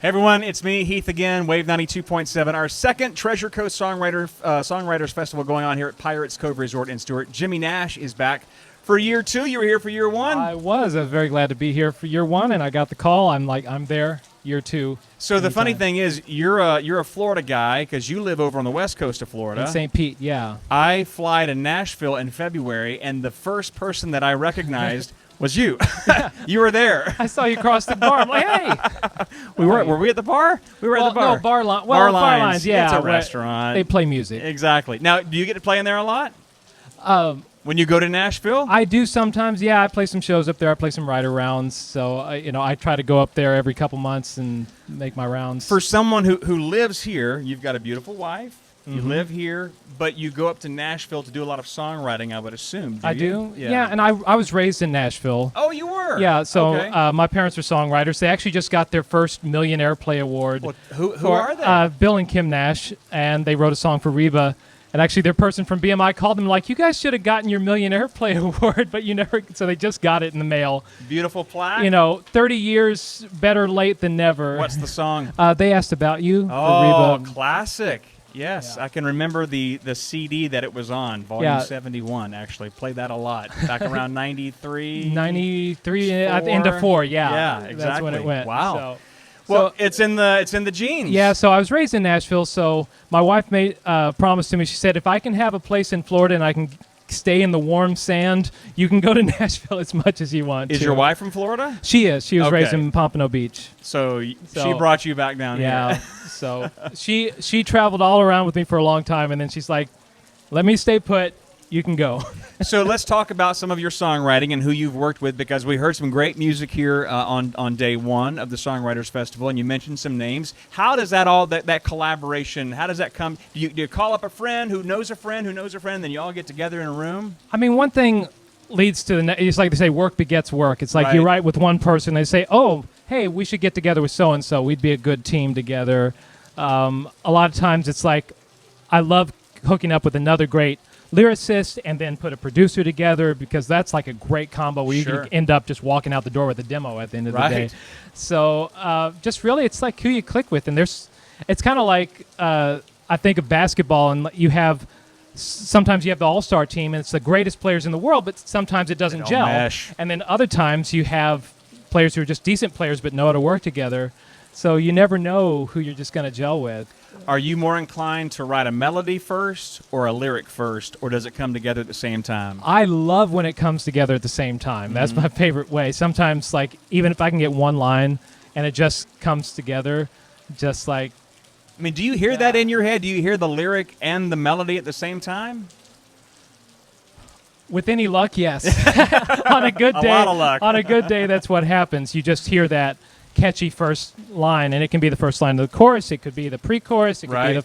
Hey everyone, it's me, Heath again, Wave 92.7. Our second Treasure Coast Songwriters Festival going on here at Pirates Cove Resort in Stewart. Jimmy Nash is back for year two. You were here for year one. I was very glad to be here for year one, and I got the call. I'm there year two. So the funny thing is, you're a Florida guy because you live over on the west coast of Florida. In St. Pete, yeah. I fly to Nashville in February, and the first person that I recognized was you. You were there. I saw you cross the bar. I'm like, hey. Were we at the bar? We were at the bar. No, bar line. Well, bar lines, yeah. It's a restaurant. They play music. Exactly. Now, do you get to play in there a lot? When you go to Nashville? I do sometimes, yeah. I play some shows up there. I play some rider rounds. So, I try to go up there every couple months and make my rounds. For someone who lives here, you've got a beautiful wife. You Mm-hmm. live here, but you go up to Nashville to do a lot of songwriting, I would assume. I do? Yeah, and I was raised in Nashville. Oh, you were? Yeah, so okay. My parents are songwriters. They actually just got their first Million Airplay Award. Well, who are they? Bill and Kim Nash, and they wrote a song for Reba. And actually, their person from BMI called them like, you guys should have gotten your Million Airplay Award, but you never. So they just got it in the mail. Beautiful plaque. 30 years better late than never. What's the song? They Asked About You. Oh, for Reba. classic. Yes, Yeah. I can remember the CD that it was on, Volume 71, actually. Played that a lot. Back around 93. 93 at the end of 4, yeah. Yeah, exactly. That's when it went. Wow. So, Well, it's in the genes. yeah, so I was raised in Nashville, so my wife made promised to me. She said, if I can have a place in Florida and I can stay in the warm sand, you can go to Nashville as much as you want. Is your wife from Florida? She is. She was Okay. raised in Pompano Beach. So she brought you back down Yeah. here. So she traveled all around with me for a long time, and then she's like, let me stay put. You can go. So let's talk about some of your songwriting and who you've worked with, because we heard some great music here on day one of the Songwriters Festival, and you mentioned some names. How does that collaboration, how does that come? Do you call up a friend who knows a friend who knows a friend, then you all get together in a room? I mean, one thing leads to it's like they say, work begets work. It's like Right. you write with one person, they say, oh, hey, we should get together with so-and-so. We'd be a good team together. A lot of times it's like, I love hooking up with another great lyricist and then put a producer together, because that's like a great combo where you Sure. can end up just walking out the door with a demo at the end of the day. Right. So just really, it's like who you click with. And it's kind of like, I think of basketball, and sometimes you have the all-star team and it's the greatest players in the world, but sometimes it doesn't don't gel. mesh. And then other times you have players who are just decent players but know how to work together. So you never know who you're just going to gel with. Are you more inclined to write a melody first or a lyric first, or does it come together at the same time? I love when it comes together at the same time. That's my favorite way. Sometimes, like, even if I can get one line and it just comes together, just like... I mean, do you hear that in your head? Do you hear the lyric and the melody at the same time? With any luck, yes. On a good day, A lot of luck. on a good day, that's what happens. You just hear that catchy first line, and it can be the first line of the chorus. It could be the pre-chorus. It could Right.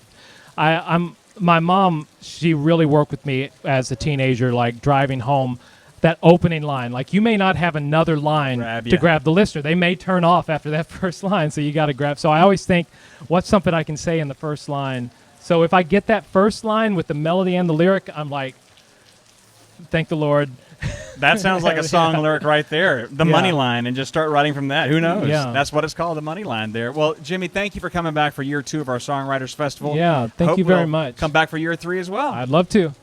be my mom. She really worked with me as a teenager, like driving home. That opening line, like you may not have another line to grab the listener. They may turn off after that first line, so you got to grab. So I always think, what's something I can say in the first line? So if I get that first line with the melody and the lyric, I'm like, thank the Lord. That sounds like a song lyric right there. The Yeah. money line, and just start writing from that. Who knows? Yeah. That's what it's called, the money line there. Well, Jimmy, thank you for coming back for year two of our Songwriters Festival. Yeah, thank Hope you very we'll much. Come back for year three as well. I'd love to.